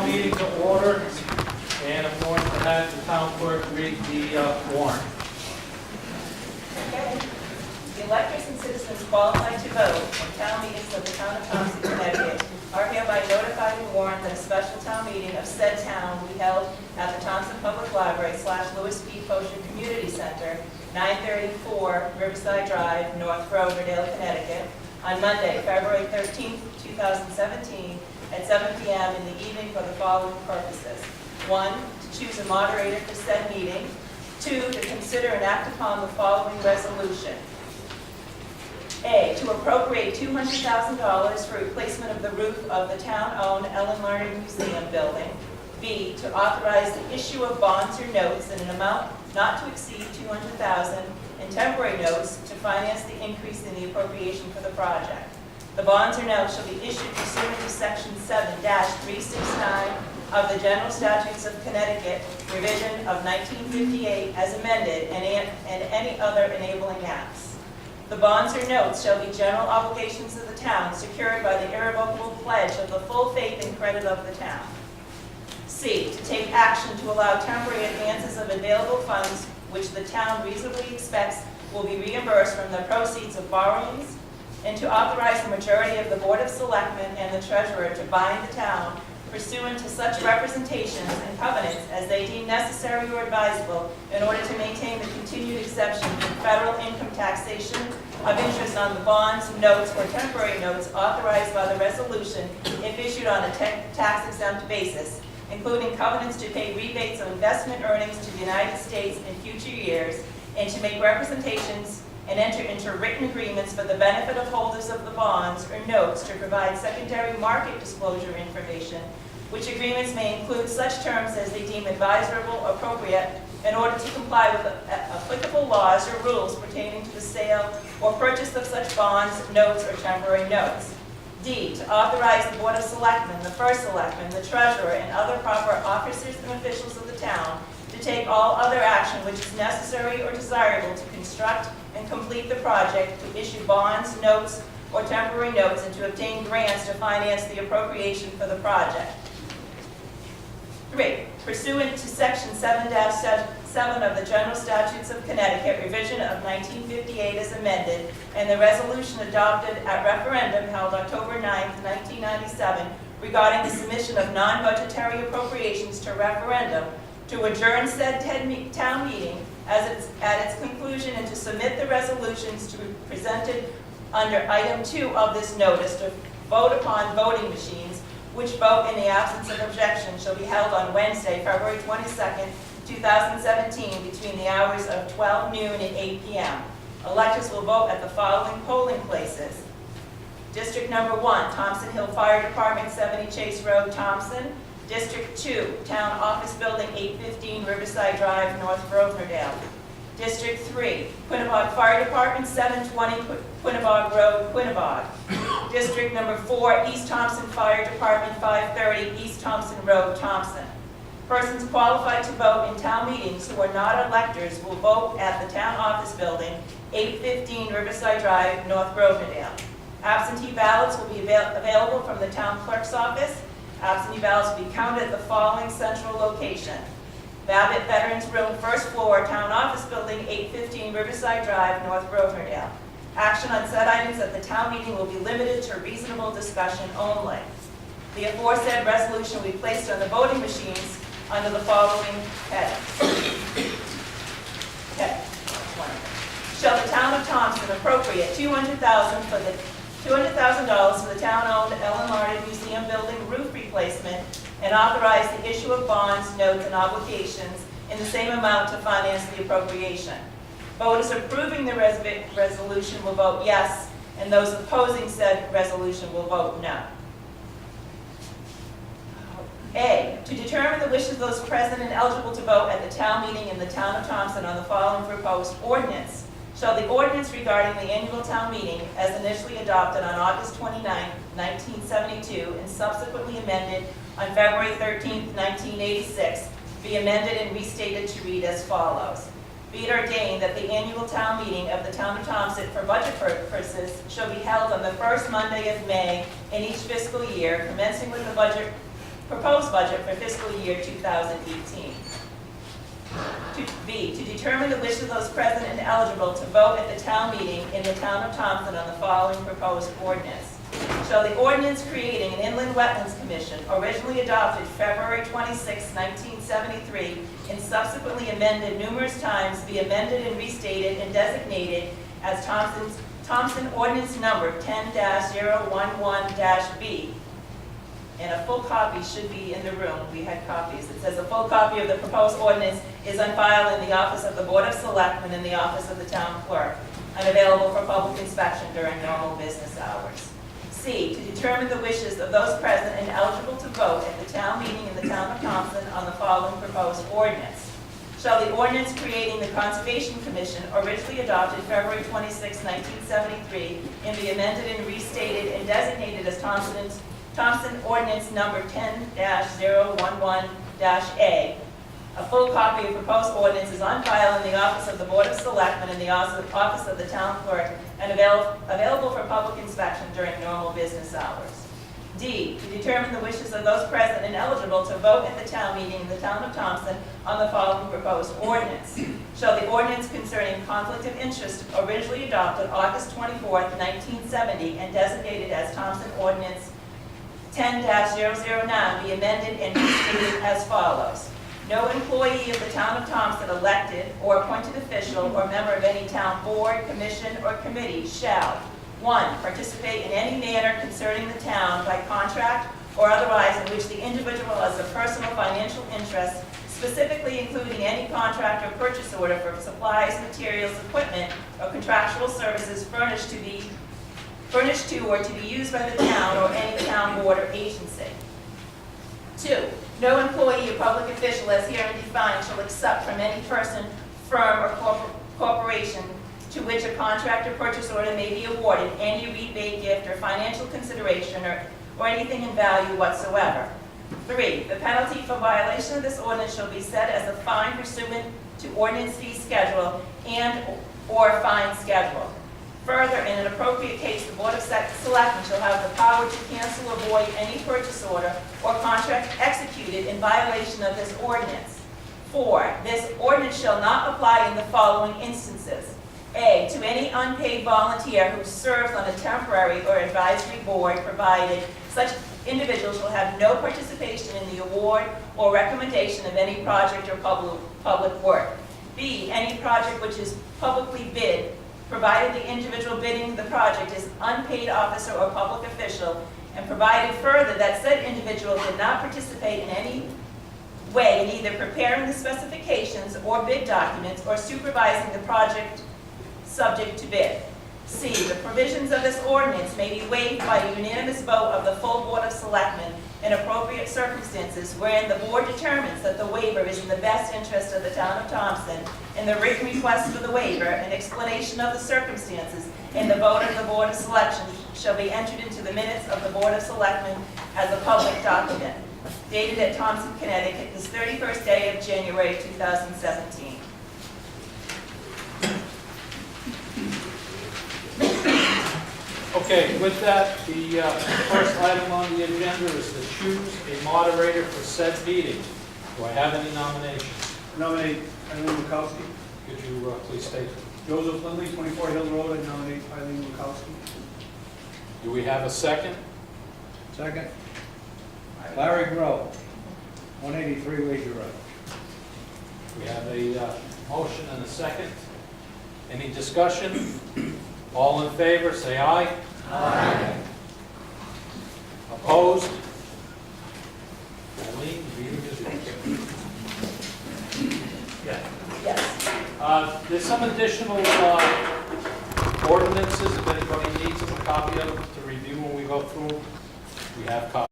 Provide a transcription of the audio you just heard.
meeting to order, and I'm going to have the town clerk read the warrant. Okay. The electors and citizens qualified to vote in town meetings of the town of Thompson, Connecticut are hereby notified and warned that a special town meeting of said town will be held at the Thompson Public Library / Lewis P. Potion Community Center, 934 Riverside Drive, North Riverdale, Connecticut, on Monday, February 13th, 2017, at 7 p.m. in the evening for the following purposes. 1, to choose a moderator for said meeting. 2, to consider and act upon the following resolution. A, to appropriate $200,000 for replacement of the roof of the town-owned Ellen Larned Museum building. B, to authorize the issue of bonds or notes in an amount not to exceed $200,000 in temporary notes to finance the increase in the appropriation for the project. The bonds or notes shall be issued pursuant to Section 7-369 of the General Statutes of Connecticut, revision of 1958 as amended, and any other enabling acts. The bonds or notes shall be general obligations of the town secured by the irrevocable pledge of the full faith and credit of the town. C, to take action to allow temporary advances of available funds which the town reasonably expects will be reimbursed from the proceeds of borrowings, and to authorize the majority of the Board of Selectmen and the Treasurer to bind the town pursuant to such representations and covenants as they deem necessary or advisable in order to maintain the continued exemption from federal income taxation of interest on the bonds, notes, or temporary notes authorized by the resolution if issued on a tax-exempt basis, including covenants to pay rebates of investment earnings to the United States in future years, and to make representations and enter into written agreements for the benefit of holders of the bonds or notes to provide secondary market disclosure information, which agreements may include such terms as they deem advisable or appropriate in order to comply with applicable laws or rules pertaining to the sale or purchase of such bonds, notes, or temporary notes. D, to authorize the Board of Selectmen, the First Selectman, the Treasurer, and other proper officers and officials of the town to take all other action which is necessary or desirable to construct and complete the project, to issue bonds, notes, or temporary notes, and to obtain grants to finance the appropriation for the project. 3, pursuant to Section 7-7 of the General Statutes of Connecticut, revision of 1958 as amended, and the resolution adopted at referendum held October 9, 1997, regarding the submission of non-budgetary appropriations to referendum, to adjourn said town meeting at its conclusion, and to submit the resolutions to be presented under item 2 of this notice to vote upon voting machines, which vote in the absence of objection shall be held on Wednesday, February 22nd, 2017, between the hours of 12 noon and 8 p.m. Electors will vote at the following polling places. District number 1, Thompson Hill Fire Department, 70 Chase Road, Thompson. District 2, Town Office Building, 815 Riverside Drive, North Riverdale. District 3, Quinnebog Fire Department, 720 Quinnebog Road, Quinnebog. District number 4, East Thompson Fire Department, 530 East Thompson Road, Thompson. Persons qualified to vote in town meetings who are not electors will vote at the Town Office Building, 815 Riverside Drive, North Riverdale. Absentee ballots will be available from the Town Clerk's office. Absentee ballots will be counted at the following central location: Babbitt Veterans Room, first floor, Town Office Building, 815 Riverside Drive, North Riverdale. Action on said items at the town meeting will be limited to reasonable discussion only. The aforesaid resolution will be placed on the voting machines under the following headings. Okay. Shall the town of Thompson appropriate $200,000 for the town-owned Ellen Larned Museum building roof replacement, and authorize the issue of bonds, notes, and obligations in the same amount to finance the appropriation? Voters approving the resolution will vote yes, and those opposing said resolution will vote no. A, to determine the wishes of those present and eligible to vote at the town meeting in the town of Thompson on the following proposed ordinance. Shall the ordinance regarding the annual town meeting, as initially adopted on August 29, 1972, and subsequently amended on February 13, 1986, be amended and restated to read as follows. Be it ordained that the annual town meeting of the town of Thompson for budget purposes shall be held on the first Monday of May in each fiscal year, commencing with the budget proposed budget for fiscal year 2018. B, to determine the wish of those present and eligible to vote at the town meeting in the town of Thompson on the following proposed ordinance. Shall the ordinance creating an inland wetlands commission, originally adopted February 26, 1973, and subsequently amended numerous times, be amended and restated and designated as Thompson Ordinance Number 10-011-B. And a full copy should be in the room. We had copies. It says a full copy of the proposed ordinance is on file in the office of the Board of Selectmen and the office of the town clerk, and available for public inspection during normal business hours. C, to determine the wishes of those present and eligible to vote at the town meeting in the town of Thompson on the following proposed ordinance. Shall the ordinance creating the Conservation Commission, originally adopted February 26, 1973, and be amended and restated and designated as Thompson Ordinance Number 10-011-A. A full copy of proposed ordinance is on file in the office of the Board of Selectmen and the office of the town clerk, and available for public inspection during normal business hours. D, to determine the wishes of those present and eligible to vote at the town meeting in the town of Thompson on the following proposed ordinance. Shall the ordinance concerning conflict of interest, originally adopted August 24, 1970, and designated as Thompson Ordinance 10-009, be amended and restated as follows. No employee of the town of Thompson, elected or appointed official or member of any town board, commission, or committee shall: 1, participate in any manner concerning the town by contract or otherwise in which the individual has a personal financial interest, specifically including any contract or purchase order for supplies, materials, equipment, or contractual services furnished to or to be used by the town or any town board or agency. 2, no employee or public official as herein defined shall accept from any person, firm, or corporation to which a contract or purchase order may be awarded any rebate, gift, or financial consideration or anything in value whatsoever. 3, the penalty for violation of this ordinance shall be set as a fine pursuant to ordinance fee schedule and/or fine schedule. Further, in an appropriate case, the Board of Selectmen shall have the power to cancel or void any purchase order or contract executed in violation of this ordinance. 4, this ordinance shall not apply in the following instances. A, to any unpaid volunteer who serves on a temporary or advisory board, provided such individual shall have no participation in the award or recommendation of any project or public work. B, any project which is publicly bid, provided the individual bidding the project is unpaid officer or public official, and provided further that said individual did not participate in any way in either preparing the specifications or bid documents or supervising the project subject to bid. C, the provisions of this ordinance may be waived by a unanimous vote of the full Board of Selectmen in appropriate circumstances wherein the board determines that the waiver is in the best interest of the town of Thompson, and the written request for the waiver and explanation of the circumstances in the vote of the Board of Selection shall be entered into the minutes of the Board of Selectmen as a public document. Dated at Thompson, Connecticut, this 31st day of January 2017. Okay, with that, the first item on the agenda is to choose a moderator for said meeting. Do I have any nominations? Nominate Eileen Lukowski. Could you please state? Joseph Lindley, 24 Hill Road, I nominate Eileen Lukowski. Do we have a second? Second. Larry Grove, 183 Wager Road. We have a motion and a second. Any discussion? All in favor, say aye. Aye. Opposed? Eileen, meeting is yeah. Yes. There's some additional ordinances, if anybody needs them, a copy of them to review when we go through. We have copies.